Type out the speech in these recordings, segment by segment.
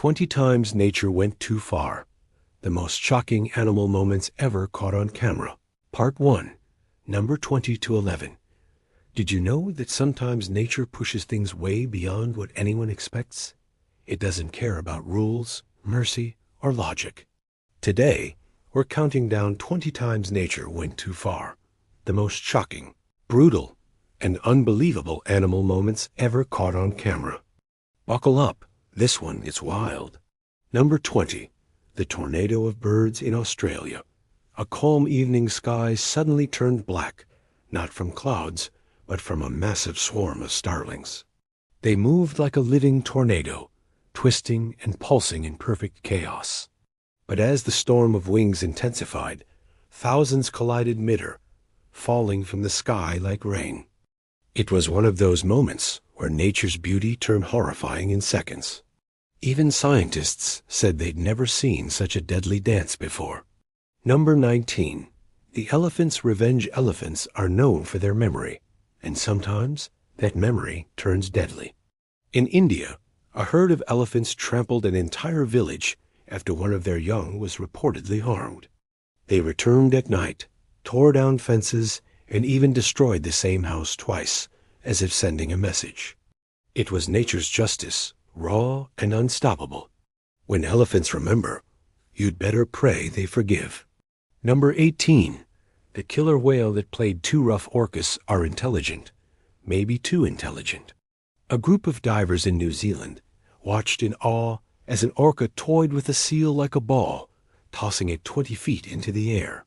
20 times nature went too far. The most shocking animal moments ever caught on camera. Part 1, number 20 to 11. Did you know that sometimes nature pushes things way beyond what anyone expects? It doesn't care about rules, mercy, or logic. Today, we're counting down 20 times nature went too far. The most shocking, brutal, and unbelievable animal moments ever caught on camera. Buckle up. This one is wild. Number 20. The tornado of birds in Australia. A calm evening sky suddenly turned black, not from clouds, but from a massive swarm of starlings. They moved like a living tornado, twisting and pulsing in perfect chaos. But as the storm of wings intensified, thousands collided mid-air, falling from the sky like rain. It was one of those moments where nature's beauty turned horrifying in seconds. Even scientists said they'd never seen such a deadly dance before. Number 19. The elephants' revenge elephants are known for their memory, and sometimes that memory turns deadly. In India, a herd of elephants trampled an entire village after one of their young was reportedly harmed. They returned at night, tore down fences, and even destroyed the same house twice, as if sending a message. It was nature's justice, raw and unstoppable. When elephants remember, you'd better pray they forgive. Number 18. The killer whale that played two rough orcas are intelligent, maybe too intelligent. A group of divers in New Zealand watched in awe as an orca toyed with a seal like a ball, tossing it 20 feet into the air.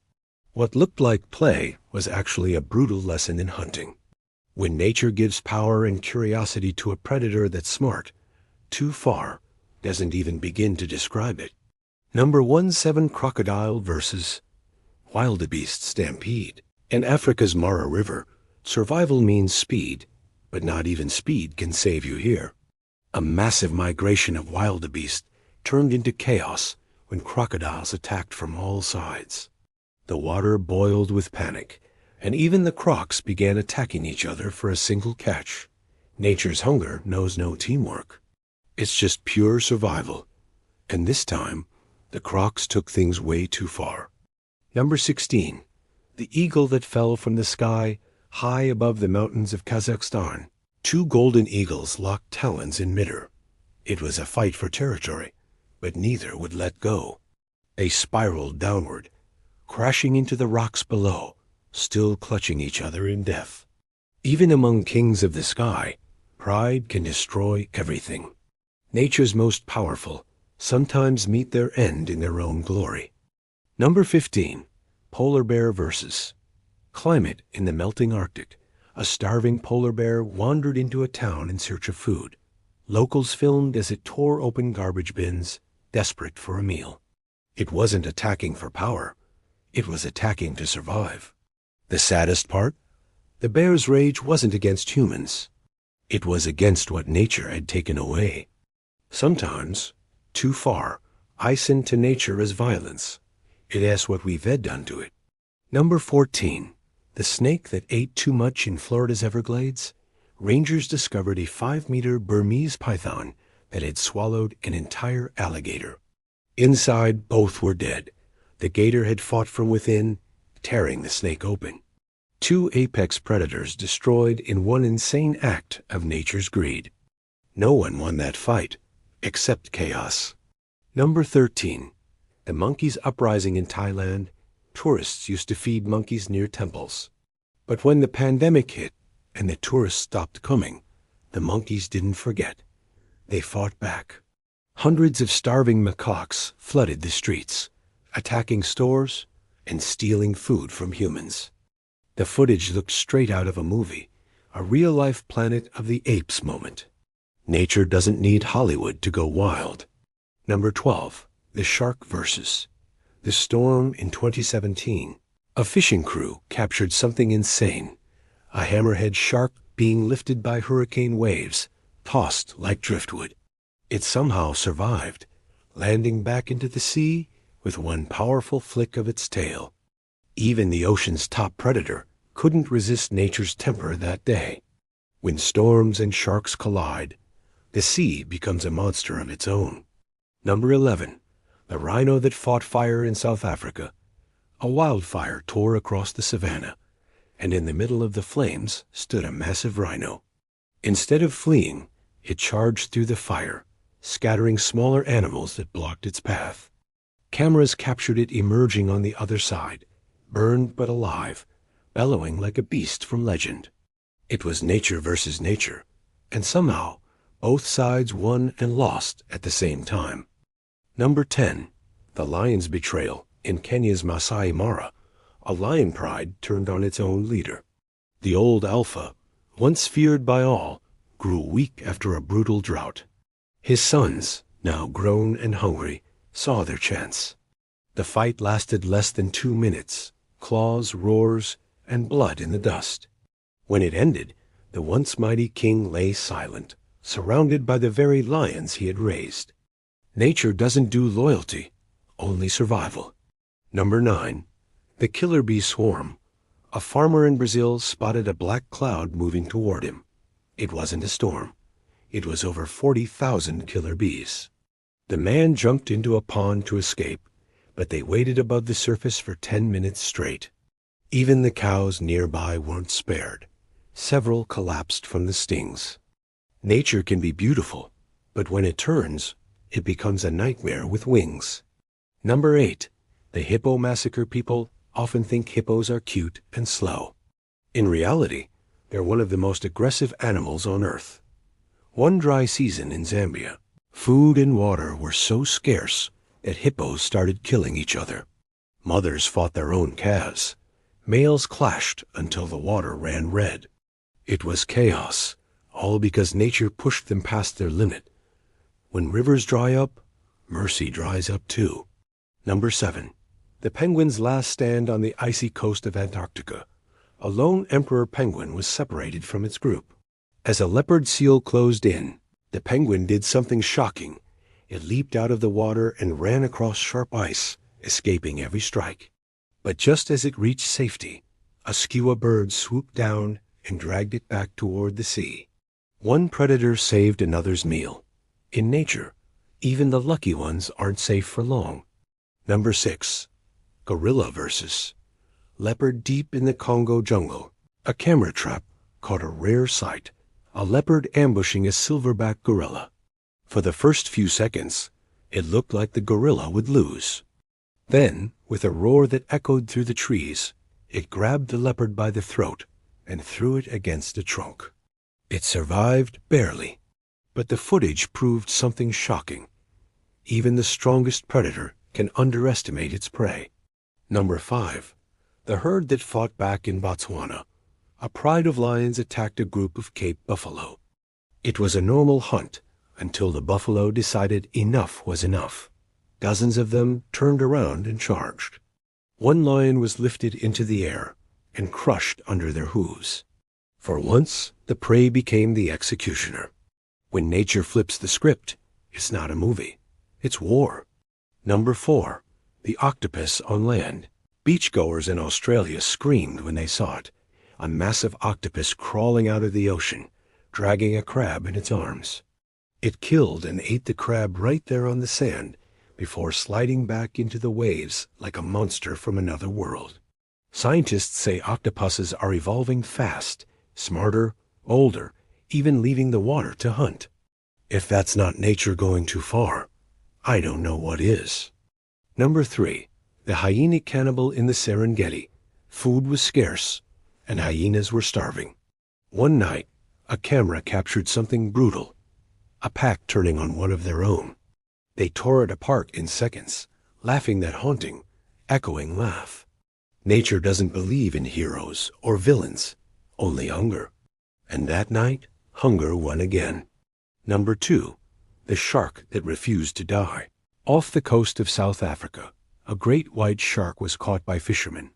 What looked like play was actually a brutal lesson in hunting. When nature gives power and curiosity to a predator that's smart, too far doesn't even begin to describe it. Number 17. Crocodile versus wildebeest stampede. In Africa's Mara River, survival means speed, but not even speed can save you here. A massive migration of wildebeest turned into chaos when crocodiles attacked from all sides. The water boiled with panic, and even the crocs began attacking each other for a single catch. Nature's hunger knows no teamwork. It's just pure survival. And this time, the crocs took things way too far. Number 16. The eagle that fell from the sky high above the mountains of Kazakhstan. Two golden eagles locked talons in midair. It was a fight for territory, but neither would let go. They spiraled downward, crashing into the rocks below, still clutching each other in death. Even among kings of the sky, pride can destroy everything. Nature's most powerful sometimes meet their end in their own glory. Number 15. Polar bear versus climate in the melting Arctic. A starving polar bear wandered into a town in search of food. Locals filmed as it tore open garbage bins, desperate for a meal. It wasn't attacking for power. It was attacking to survive. The saddest part? The bear's rage wasn't against humans. It was against what nature had taken away. Sometimes, too far, ice into nature as violence. It asks what we've done to it. Number 14. The snake that ate too much in Florida's Everglades. Rangers discovered a 5-meter Burmese python that had swallowed an entire alligator. Inside, both were dead. The gator had fought from within, tearing the snake open. Two apex predators destroyed in one insane act of nature's greed. No one won that fight, except chaos. Number 13. The monkeys' uprising in Thailand. Tourists used to feed monkeys near temples. But when the pandemic hit and the tourists stopped coming, the monkeys didn't forget. They fought back. Hundreds of starving macaques flooded the streets, attacking stores and stealing food from humans. The footage looked straight out of a movie, a real-life Planet of the Apes moment. Nature doesn't need Hollywood to go wild. Number 12. The shark versus the storm in 2017. A fishing crew captured something insane. A hammerhead shark being lifted by hurricane waves, tossed like driftwood. It somehow survived, landing back into the sea with one powerful flick of its tail. Even the ocean's top predator couldn't resist nature's temper that day. When storms and sharks collide, the sea becomes a monster of its own. Number 11. The rhino that fought fire in South Africa. A wildfire tore across the savannah, and in the middle of the flames stood a massive rhino. Instead of fleeing, it charged through the fire, scattering smaller animals that blocked its path. Cameras captured it emerging on the other side, burned but alive, bellowing like a beast from legend. It was nature versus nature, and somehow both sides won and lost at the same time. Number 10. The lion's betrayal. In Kenya's Masai Mara, a lion pride turned on its own leader. The old alpha, once feared by all, grew weak after a brutal drought. His sons, now grown and hungry, saw their chance. The fight lasted less than 2 minutes, claws, roars, and blood in the dust. When it ended, the once mighty king lay silent, surrounded by the very lions he had raised. Nature doesn't do loyalty, only survival. Number 9. The killer bee swarm. A farmer in Brazil spotted a black cloud moving toward him. It wasn't a storm. It was over 40,000 killer bees. The man jumped into a pond to escape, but they waited above the surface for 10 minutes straight. Even the cows nearby weren't spared. Several collapsed from the stings. Nature can be beautiful, but when it turns, it becomes a nightmare with wings. Number 8. The hippo massacre. People often think hippos are cute and slow. In reality, they're one of the most aggressive animals on Earth. One dry season in Zambia, food and water were so scarce that hippos started killing each other. Mothers fought their own calves. Males clashed until the water ran red. It was chaos, all because nature pushed them past their limit. When rivers dry up, mercy dries up too. Number 7. The penguin's last stand on the icy coast of Antarctica. A lone emperor penguin was separated from its group. As a leopard seal closed in, the penguin did something shocking. It leaped out of the water and ran across sharp ice, escaping every strike. But just as it reached safety, a skua bird swooped down and dragged it back toward the sea. One predator saved another's meal. In nature, even the lucky ones aren't safe for long. Number 6. Gorilla versus leopard. Deep in the Congo jungle, a camera trap caught a rare sight, a leopard ambushing a silverback gorilla. For the first few seconds, it looked like the gorilla would lose. Then, with a roar that echoed through the trees, it grabbed the leopard by the throat and threw it against a trunk. It survived barely, but the footage proved something shocking. Even the strongest predator can underestimate its prey. Number 5. The herd that fought back in Botswana. A pride of lions attacked a group of Cape buffalo. It was a normal hunt until the buffalo decided enough was enough. Dozens of them turned around and charged. One lion was lifted into the air and crushed under their hooves. For once, the prey became the executioner. When nature flips the script, it's not a movie, it's war. Number 4. The octopus on land. Beachgoers in Australia screamed when they saw it. A massive octopus crawling out of the ocean, dragging a crab in its arms. It killed and ate the crab right there on the sand before sliding back into the waves like a monster from another world. Scientists say octopuses are evolving fast, smarter, older, even leaving the water to hunt. If that's not nature going too far, I don't know what is. Number 3. The hyena cannibal in the Serengeti. Food was scarce, and hyenas were starving. One night, a camera captured something brutal. A pack turning on one of their own. They tore it apart in seconds, laughing that haunting, echoing laugh. Nature doesn't believe in heroes or villains, only hunger. And that night, hunger won again. Number 2. The shark that refused to die. Off the coast of South Africa, a great white shark was caught by fishermen,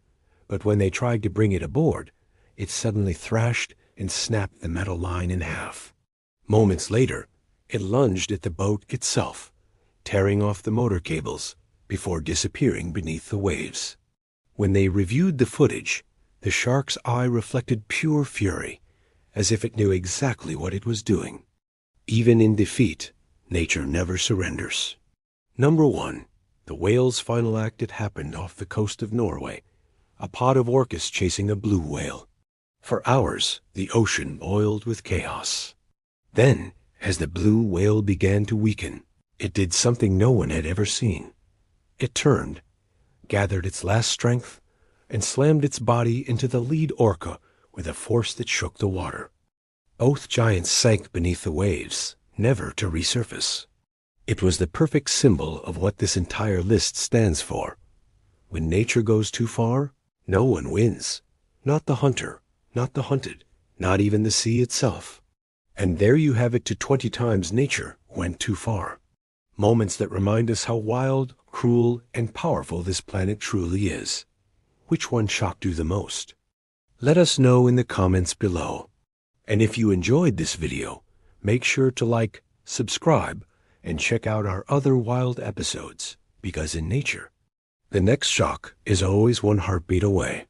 but when they tried to bring it aboard, it suddenly thrashed and snapped the metal line in half. Moments later, it lunged at the boat itself, tearing off the motor cables before disappearing beneath the waves. When they reviewed the footage, the shark's eye reflected pure fury, as if it knew exactly what it was doing. Even in defeat, nature never surrenders. Number 1. The whale's final act. It happened off the coast of Norway. A pod of orcas chasing a blue whale. For hours, the ocean boiled with chaos. Then, as the blue whale began to weaken, it did something no one had ever seen. It turned, gathered its last strength, and slammed its body into the lead orca with a force that shook the water. Both giants sank beneath the waves, never to resurface. It was the perfect symbol of what this entire list stands for. When nature goes too far, no one wins. Not the hunter, not the hunted, not even the sea itself. And there you have it, to 20 times nature went too far. Moments that remind us how wild, cruel, and powerful this planet truly is. Which one shocked you the most? Let us know in the comments below. And if you enjoyed this video, make sure to like, subscribe, and check out our other wild episodes, because in nature, the next shock is always one heartbeat away.